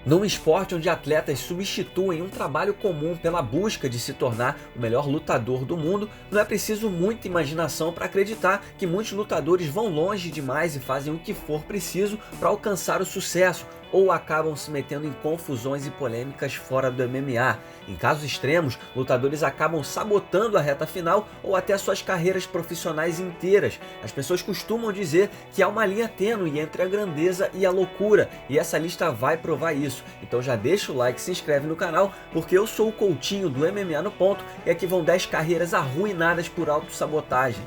Num esporte onde atletas substituem um trabalho comum pela busca de se tornar o melhor lutador do mundo, não é preciso muita imaginação para acreditar que muitos lutadores vão longe demais e fazem o que for preciso para alcançar o sucesso, ou acabam se metendo em confusões e polêmicas fora do MMA. Em casos extremos, lutadores acabam sabotando a reta final ou até suas carreiras profissionais inteiras. As pessoas costumam dizer que há uma linha tênue entre a grandeza e a loucura, e essa lista vai provar isso. Então já deixa o like e se inscreve no canal, porque eu sou o Coutinho do MMA no Ponto e aqui vão 10 carreiras arruinadas por autossabotagem.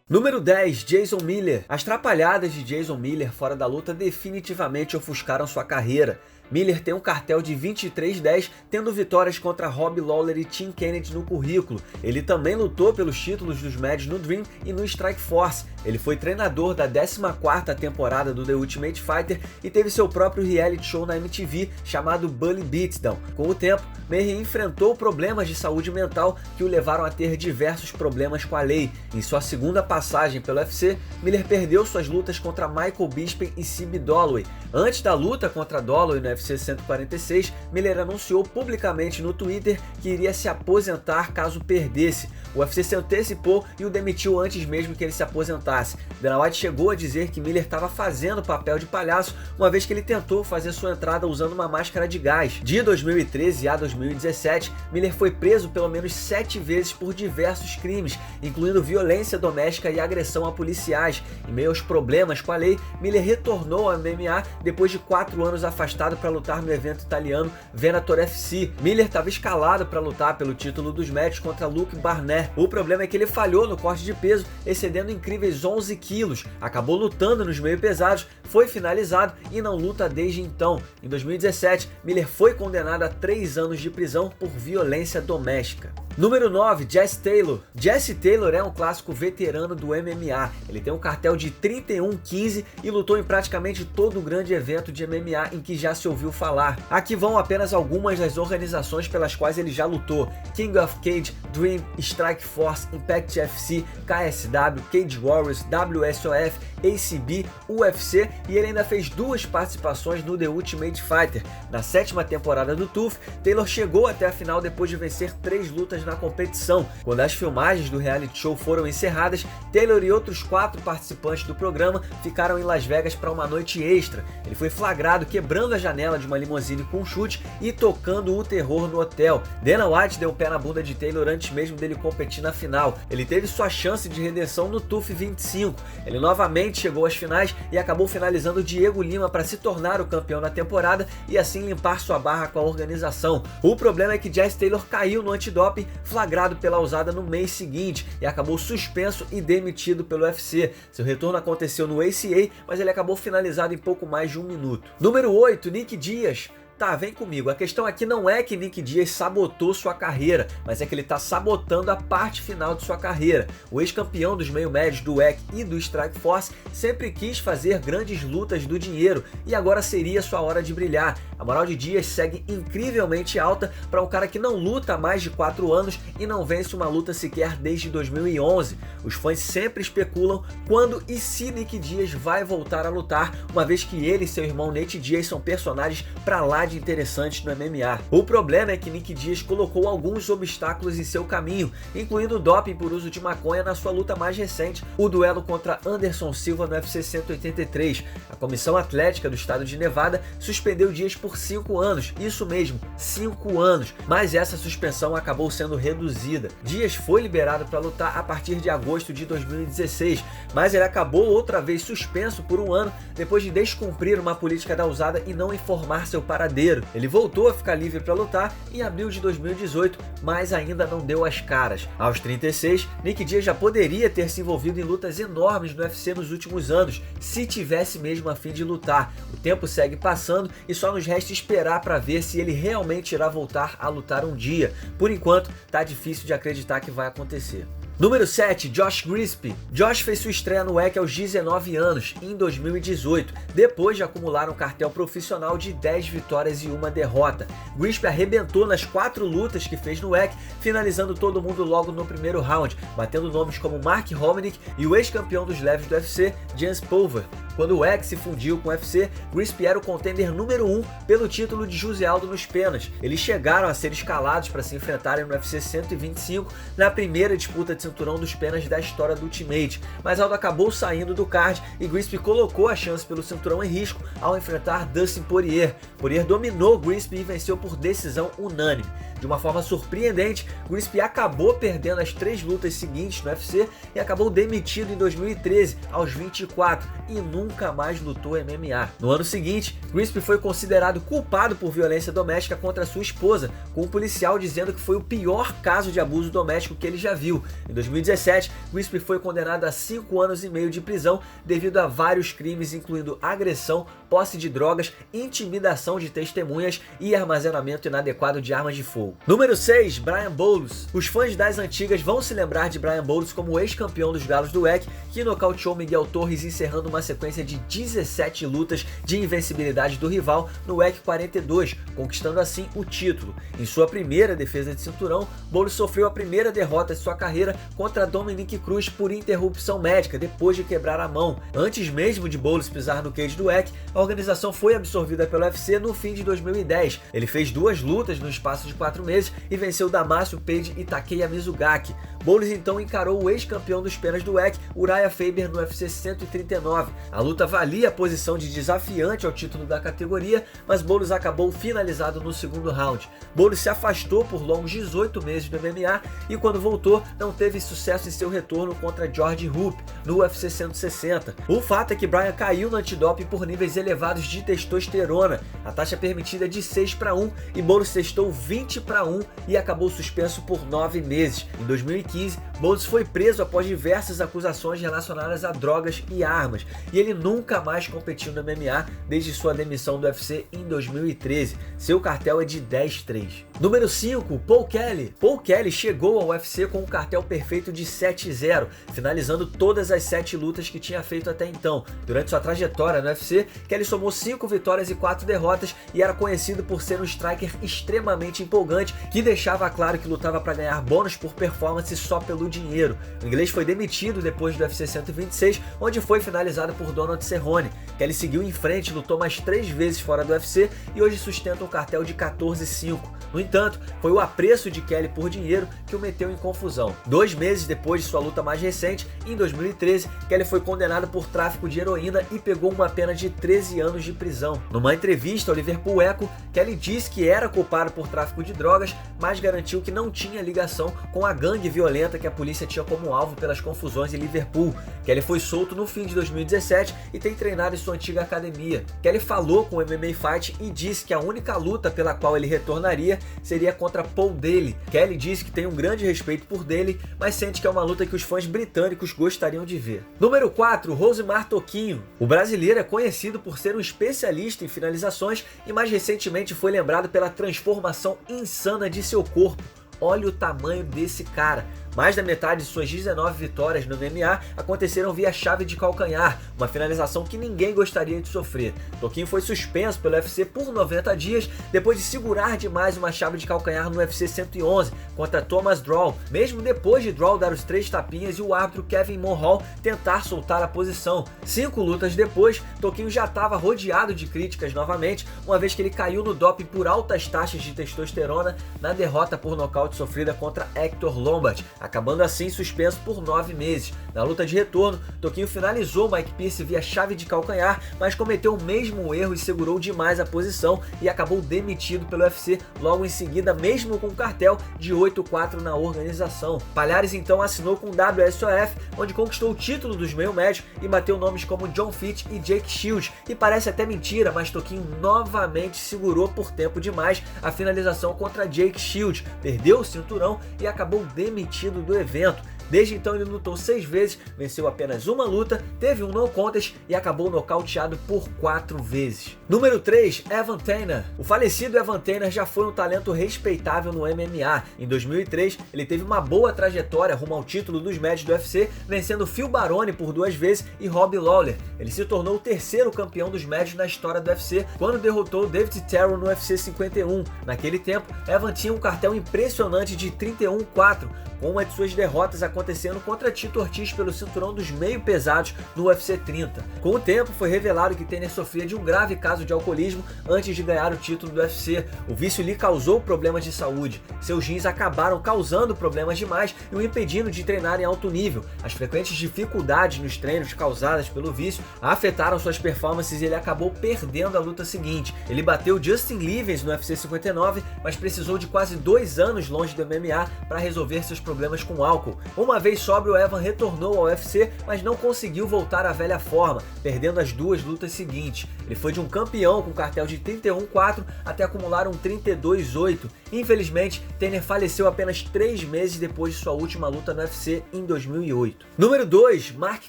Número 10, Jason Miller. As trapalhadas de Jason Miller fora da luta definitivamente ofuscaram sua carreira. Miller tem um cartel de 23-10, tendo vitórias contra Rob Lawler e Tim Kennedy no currículo. Ele também lutou pelos títulos dos médios no Dream e no Strikeforce. Ele foi treinador da 14ª temporada do The Ultimate Fighter e teve seu próprio reality show na MTV chamado Bully Beatdown. Com o tempo, Miller enfrentou problemas de saúde mental que o levaram a ter diversos problemas com a lei. Em sua segunda passagem pelo UFC, Miller perdeu suas lutas contra Michael Bisping e Cib Dollaway. Antes da luta contra Dollaway no UFC 146, Miller anunciou publicamente no Twitter que iria se aposentar caso perdesse. O UFC se antecipou e o demitiu antes mesmo que ele se aposentasse. Dana White chegou a dizer que Miller estava fazendo papel de palhaço, uma vez que ele tentou fazer sua entrada usando uma máscara de gás. De 2013 a 2017, Miller foi preso pelo menos 7 vezes por diversos crimes, incluindo violência doméstica e agressão a policiais. Em meio aos problemas com a lei, Miller retornou ao MMA depois de 4 anos afastado para lutar no evento italiano Venator FC. Miller estava escalado para lutar pelo título dos médios contra Luke Barnett. O problema é que ele falhou no corte de peso, excedendo incríveis 11 quilos. Acabou lutando nos meio pesados, foi finalizado e não luta desde então. Em 2017, Miller foi condenado a 3 anos de prisão por violência doméstica. Número 9, Jesse Taylor. Jesse Taylor é um clássico veterano do MMA. Ele tem um cartel de 31-15 e lutou em praticamente todo o grande evento de MMA em que já se ouviu falar. Aqui vão apenas algumas das organizações pelas quais ele já lutou: King of Cage, Dream, Strikeforce, Impact FC, KSW, Cage Warriors, WSOF, ACB, UFC, e ele ainda fez 2 participações no The Ultimate Fighter. Na 7ª temporada do TUF, Taylor chegou até a final depois de vencer 3 lutas na competição. Quando as filmagens do reality show foram encerradas, Taylor e outros 4 participantes do programa ficaram em Las Vegas para uma noite extra. Ele foi flagrado quebrando a janela de uma limusine com um chute e tocando o terror no hotel. Dana White deu o pé na bunda de Taylor antes mesmo dele competir na final. Ele teve sua chance de redenção no TUF 25. Ele novamente chegou às finais e acabou finalizando Diego Lima para se tornar o campeão da temporada e assim limpar sua barra com a organização. O problema é que Jesse Taylor caiu no antidoping, flagrado pela usada no mês seguinte, e acabou suspenso e demitido pelo UFC. Seu retorno aconteceu no ACA, mas ele acabou finalizado em pouco mais de 1 minuto. Número 8, Nick Diaz. Tá, vem comigo. A questão aqui não é que Nick Diaz sabotou sua carreira, mas é que ele tá sabotando a parte final de sua carreira. O ex-campeão dos meio-médios do WEC e do Strikeforce sempre quis fazer grandes lutas do dinheiro e agora seria sua hora de brilhar. A moral de Diaz segue incrivelmente alta para um cara que não luta há mais de 4 anos e não vence uma luta sequer desde 2011. Os fãs sempre especulam quando e se Nick Diaz vai voltar a lutar, uma vez que ele e seu irmão Nate Diaz são personagens pra lá de interessantes no MMA. O problema é que Nick Diaz colocou alguns obstáculos em seu caminho, incluindo doping por uso de maconha na sua luta mais recente, o duelo contra Anderson Silva no UFC 183. A Comissão Atlética do Estado de Nevada suspendeu Diaz por 5 anos, isso mesmo, 5 anos, mas essa suspensão acabou sendo reduzida. Diaz foi liberado para lutar a partir de agosto de 2016, mas ele acabou outra vez suspenso por 1 ano depois de descumprir uma política da usada e não informar seu paradeiro. Ele voltou a ficar livre para lutar em abril de 2018, mas ainda não deu as caras. Aos 36, Nick Diaz já poderia ter se envolvido em lutas enormes no UFC nos últimos anos, se tivesse mesmo a fim de lutar. O tempo segue passando e só nos resta esperar para ver se ele realmente irá voltar a lutar um dia. Por enquanto, tá difícil de acreditar que vai acontecer. Número 7, Josh Grispi. Josh fez sua estreia no WEC aos 19 anos, em 2018, depois de acumular um cartel profissional de 10 vitórias e 1 derrota. Grispi arrebentou nas 4 lutas que fez no WEC, finalizando todo mundo logo no primeiro round, batendo nomes como Mark Hominick e o ex-campeão dos leves do UFC, James Pulver. Quando o WEC se fundiu com o UFC, Grisp era o contender número 1 pelo título de José Aldo nos penas. Eles chegaram a ser escalados para se enfrentarem no UFC 125 na primeira disputa de cinturão dos penas da história do Ultimate, mas Aldo acabou saindo do card e Grisp colocou a chance pelo cinturão em risco ao enfrentar Dustin Poirier. Poirier dominou Grisp e venceu por decisão unânime. De uma forma surpreendente, Grisp acabou perdendo as 3 lutas seguintes no UFC e acabou demitido em 2013, aos 24, e nunca mais lutou MMA. No ano seguinte, Grisp foi considerado culpado por violência doméstica contra sua esposa, com um policial dizendo que foi o pior caso de abuso doméstico que ele já viu. Em 2017, Grisp foi condenado a 5 anos e meio de prisão devido a vários crimes, incluindo agressão, posse de drogas, intimidação de testemunhas e armazenamento inadequado de armas de fogo. Número 6, Brian Bowles. Os fãs das antigas vão se lembrar de Brian Bowles como o ex-campeão dos Galos do WEC, que nocauteou Miguel Torres encerrando uma sequência de 17 lutas de invencibilidade do rival no WEC 42, conquistando assim o título. Em sua primeira defesa de cinturão, Bowles sofreu a primeira derrota de sua carreira contra Dominick Cruz por interrupção médica, depois de quebrar a mão. Antes mesmo de Bowles pisar no cage do WEC, a organização foi absorvida pelo UFC no fim de 2010. Ele fez 2 lutas no espaço de 4 meses e venceu Damacio Page e Takeya Mizugaki. Bowles então encarou o ex-campeão dos penas do WEC, Uriah Faber, no UFC 139. A luta valia a posição de desafiante ao título da categoria, mas Bowles acabou finalizado no segundo round. Bowles se afastou por longos 18 meses do MMA e quando voltou não teve sucesso em seu retorno contra George Hoop no UFC 160. O fato é que Brian caiu no antidoping por níveis elevados de testosterona. A taxa permitida é de 6-1 e Bowles testou 20-1 e acabou suspenso por 9 meses. Em 2015, Bowles foi preso após diversas acusações relacionadas a drogas e armas, e ele nunca mais competiu no MMA desde sua demissão do UFC em 2013. Seu cartel é de 10-3. Número 5, Paul Kelly. Paul Kelly chegou ao UFC com um cartel perfeito de 7-0, finalizando todas as 7 lutas que tinha feito até então. Durante sua trajetória no UFC, Kelly somou 5 vitórias e 4 derrotas e era conhecido por ser um striker extremamente empolgante que deixava claro que lutava para ganhar bônus por performance só pelo dinheiro. O inglês foi demitido depois do UFC 126, onde foi finalizado por Donald Cerrone. Kelly seguiu em frente, lutou mais 3 vezes fora do UFC e hoje sustenta um cartel de 14-5. No entanto, foi o apreço de Kelly por dinheiro que o meteu em confusão. 2 meses depois de sua luta mais recente, em 2013, Kelly foi condenado por tráfico de heroína e pegou uma pena de 13 anos de prisão. Numa entrevista ao Liverpool Echo, Kelly disse que era culpado por tráfico de drogas, mas garantiu que não tinha ligação com a gangue violenta que a polícia tinha como alvo pelas confusões em Liverpool. Kelly foi solto no fim de 2017 e tem treinado em sua antiga academia. Kelly falou com o MMA Fight e disse que a única luta pela qual ele retornaria seria contra Paul Daly. Kelly disse que tem um grande respeito por Daly, mas sente que é uma luta que os fãs britânicos gostariam de ver. Número 4, Rosemar Toquinho. O brasileiro é conhecido por ser um especialista em finalizações e mais recentemente foi lembrado pela transformação insana de seu corpo. Olha o tamanho desse cara. Mais da metade de suas 19 vitórias no MMA aconteceram via chave de calcanhar, uma finalização que ninguém gostaria de sofrer. Toquinho foi suspenso pelo UFC por 90 dias depois de segurar demais uma chave de calcanhar no UFC 111 contra Thomas Draw, mesmo depois de Draw dar os 3 tapinhas e o árbitro Kevin Monhall tentar soltar a posição. 5 lutas depois, Toquinho já estava rodeado de críticas novamente, uma vez que ele caiu no doping por altas taxas de testosterona na derrota por nocaute sofrida contra Hector Lombard, acabando assim suspenso por 9 meses. Na luta de retorno, Toquinho finalizou Mike Pierce via chave de calcanhar, mas cometeu o mesmo erro e segurou demais a posição e acabou demitido pelo UFC logo em seguida, mesmo com um cartel de 8-4 na organização. Palhares então assinou com o WSOF, onde conquistou o título dos meio médio e bateu nomes como John Fitch e Jake Shields, e parece até mentira, mas Toquinho novamente segurou por tempo demais a finalização contra Jake Shields, perdeu o cinturão e acabou demitido do evento. Desde então ele lutou 6 vezes, venceu apenas uma luta, teve um no contest e acabou nocauteado por 4 vezes. Número 3, Evan Tanner. O falecido Evan Tanner já foi um talento respeitável no MMA. Em 2003, ele teve uma boa trajetória rumo ao título dos médios do UFC, vencendo Phil Baroni por 2 vezes e Robbie Lawler. Ele se tornou o 3º campeão dos médios na história do UFC, quando derrotou David Terrell no UFC 51. Naquele tempo, Evan tinha um cartel impressionante de 31-4, com uma de suas derrotas acontecendo acontecendo contra Tito Ortiz pelo cinturão dos meio pesados no UFC 30. Com o tempo, foi revelado que Tanner sofria de um grave caso de alcoolismo antes de ganhar o título do UFC. O vício lhe causou problemas de saúde. Seus rins acabaram causando problemas demais e o impedindo de treinar em alto nível. As frequentes dificuldades nos treinos causadas pelo vício afetaram suas performances e ele acabou perdendo a luta seguinte. Ele bateu Justin Livens no UFC 59, mas precisou de quase 2 anos longe do MMA para resolver seus problemas com álcool. Uma vez sóbrio, Evan retornou ao UFC, mas não conseguiu voltar à velha forma, perdendo as 2 lutas seguintes. Ele foi de um campeão com cartel de 31-4 até acumular um 32-8. Infelizmente, Tanner faleceu apenas 3 meses depois de sua última luta no UFC em 2008. Número 2, Mark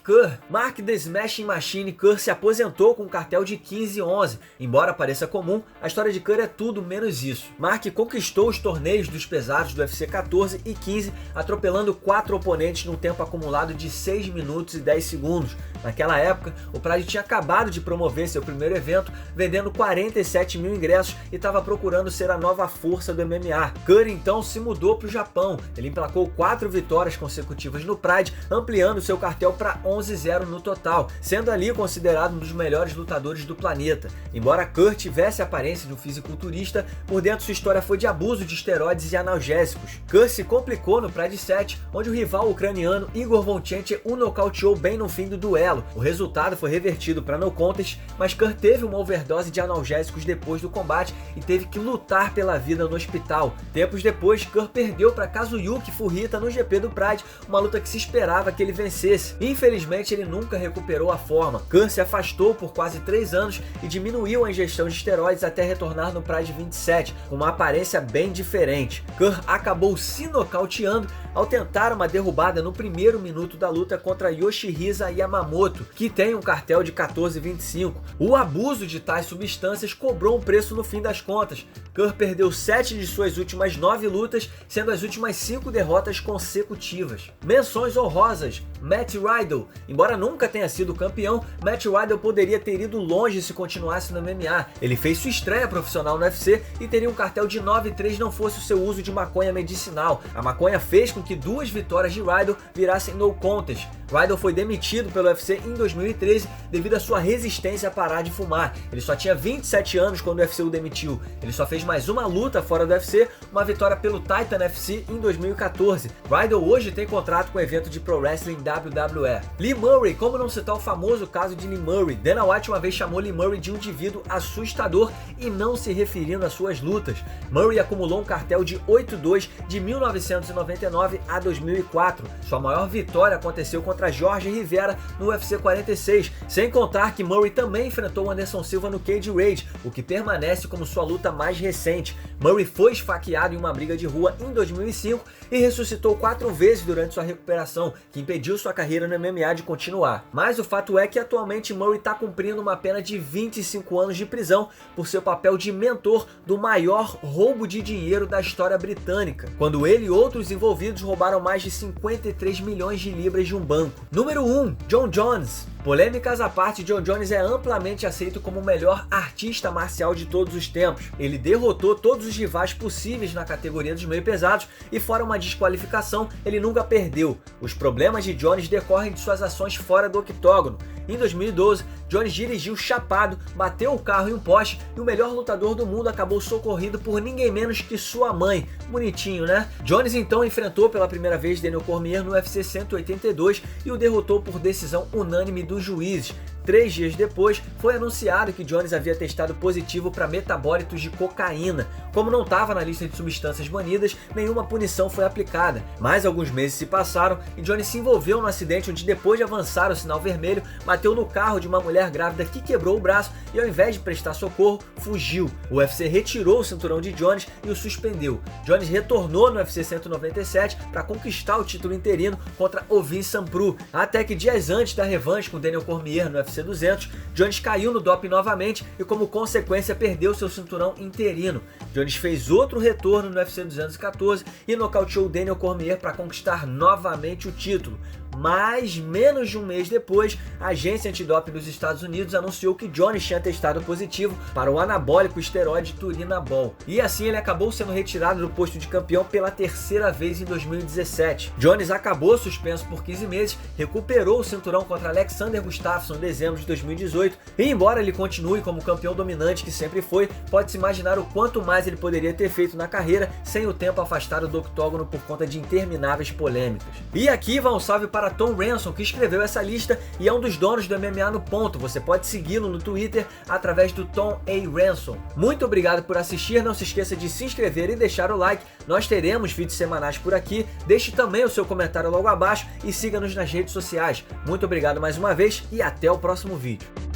Kerr. Mark The Smashing Machine Kerr se aposentou com um cartel de 15-11. Embora pareça comum, a história de Kerr é tudo menos isso. Mark conquistou os torneios dos pesados do UFC 14 e 15, atropelando 4 oponentes num tempo acumulado de 6 minutos e 10 segundos. Naquela época, o Pride tinha acabado de promover seu primeiro evento, vendendo 47 mil ingressos e estava procurando ser a nova força do MMA. Kerr então se mudou para o Japão. Ele emplacou 4 vitórias consecutivas no Pride, ampliando seu cartel para 11-0 no total, sendo ali considerado um dos melhores lutadores do planeta. Embora Kerr tivesse a aparência de um fisiculturista, por dentro sua história foi de abuso de esteroides e analgésicos. Kerr se complicou no Pride 7, onde o rival ucraniano Igor Vovchanchyn o nocauteou bem no fim do duelo. O resultado foi revertido para no contest, mas Kerr teve uma overdose de analgésicos depois do combate e teve que lutar pela vida no hospital. Tempos depois, Kerr perdeu para Kazuyuki Fujita no GP do Pride, uma luta que se esperava que ele vencesse. Infelizmente, ele nunca recuperou a forma. Kerr se afastou por quase 3 anos e diminuiu a ingestão de esteroides até retornar no Pride 27, com uma aparência bem diferente. Kerr acabou se nocauteando ao tentar uma derrubada no primeiro minuto da luta contra Yoshihisa Yamamoto, que tem um cartel de 14-25. O abuso de tais substâncias cobrou um preço no fim das contas. Kerr perdeu 7 de suas últimas 9 lutas, sendo as últimas 5 derrotas consecutivas. Menções honrosas: Matt Riddle. Embora nunca tenha sido campeão, Matt Riddle poderia ter ido longe se continuasse no MMA. Ele fez sua estreia profissional no UFC e teria um cartel de 9-3 não fosse o seu uso de maconha medicinal. A maconha fez com que 2 vitórias de Riddle virassem no contest. Riddle foi demitido pelo UFC em 2013 devido à sua resistência a parar de fumar. Ele só tinha 27 anos quando o UFC o demitiu. Ele só fez mais uma luta fora do UFC, uma vitória pelo Titan FC em 2014. Riddle hoje tem contrato com o evento de Pro Wrestling WWE. Lee Murray, como não citar o famoso caso de Lee Murray? Dana White uma vez chamou Lee Murray de um indivíduo assustador e não se referindo às suas lutas. Murray acumulou um cartel de 8-2 de 1999 a 2004. Sua maior vitória aconteceu contra Jorge Rivera no UFC 46, sem contar que Murray também enfrentou Anderson Silva no Cage Rage, o que permanece como sua luta mais recente. Murray foi esfaqueado em uma briga de rua em 2005 e ressuscitou 4 vezes durante sua recuperação, que impediu sua carreira no MMA de continuar. Mas o fato é que atualmente Murray está cumprindo uma pena de 25 anos de prisão por seu papel de mentor do maior roubo de dinheiro da história britânica, quando ele e outros envolvidos roubaram mais de 53 milhões de libras de um banco. Número 1, Jon Jones. Polêmicas à parte, Jon Jones é amplamente aceito como o melhor artista marcial de todos os tempos. Ele derrotou todos os rivais possíveis na categoria dos meio pesados e, fora uma desqualificação, ele nunca perdeu. Os problemas de Jones decorrem de suas ações fora do octógono. Em 2012, Jones dirigiu chapado, bateu o carro em um poste e o melhor lutador do mundo acabou socorrido por ninguém menos que sua mãe. Bonitinho, né? Jones então enfrentou pela primeira vez Daniel Cormier no UFC 182 e o derrotou por decisão unânime dos juízes. 3 dias depois, foi anunciado que Jones havia testado positivo para metabólitos de cocaína. Como não estava na lista de substâncias banidas, nenhuma punição foi aplicada. Mais alguns meses se passaram e Jones se envolveu num acidente onde, depois de avançar o sinal vermelho, bateu no carro de uma mulher grávida que quebrou o braço e, ao invés de prestar socorro, fugiu. O UFC retirou o cinturão de Jones e o suspendeu. Jones retornou no UFC 197 para conquistar o título interino contra Ovin Sanprou, até que dias antes da revanche com Daniel Cormier no UFC 200, Jones caiu no doping novamente e, como consequência, perdeu seu cinturão interino. Jones fez outro retorno no UFC 214 e nocauteou Daniel Cormier para conquistar novamente o título. Mas menos de um mês depois, a agência antidoping dos Estados Unidos anunciou que Jones tinha testado positivo para o anabólico esteroide Turinabol. E assim ele acabou sendo retirado do posto de campeão pela terceira vez em 2017. Jones acabou suspenso por 15 meses, recuperou o cinturão contra Alexander Gustafsson em dezembro de 2018 e embora ele continue como campeão dominante que sempre foi, pode-se imaginar o quanto mais ele poderia ter feito na carreira sem o tempo afastado do octógono por conta de intermináveis polêmicas. E aqui vai um salve para Tom Ransom, que escreveu essa lista e é um dos donos do MMA no Ponto. Você pode segui-lo no Twitter através do Tom A. Ransom. Muito obrigado por assistir, não se esqueça de se inscrever e deixar o like. Nós teremos vídeos semanais por aqui, deixe também o seu comentário logo abaixo e siga-nos nas redes sociais. Muito obrigado mais uma vez e até o próximo vídeo.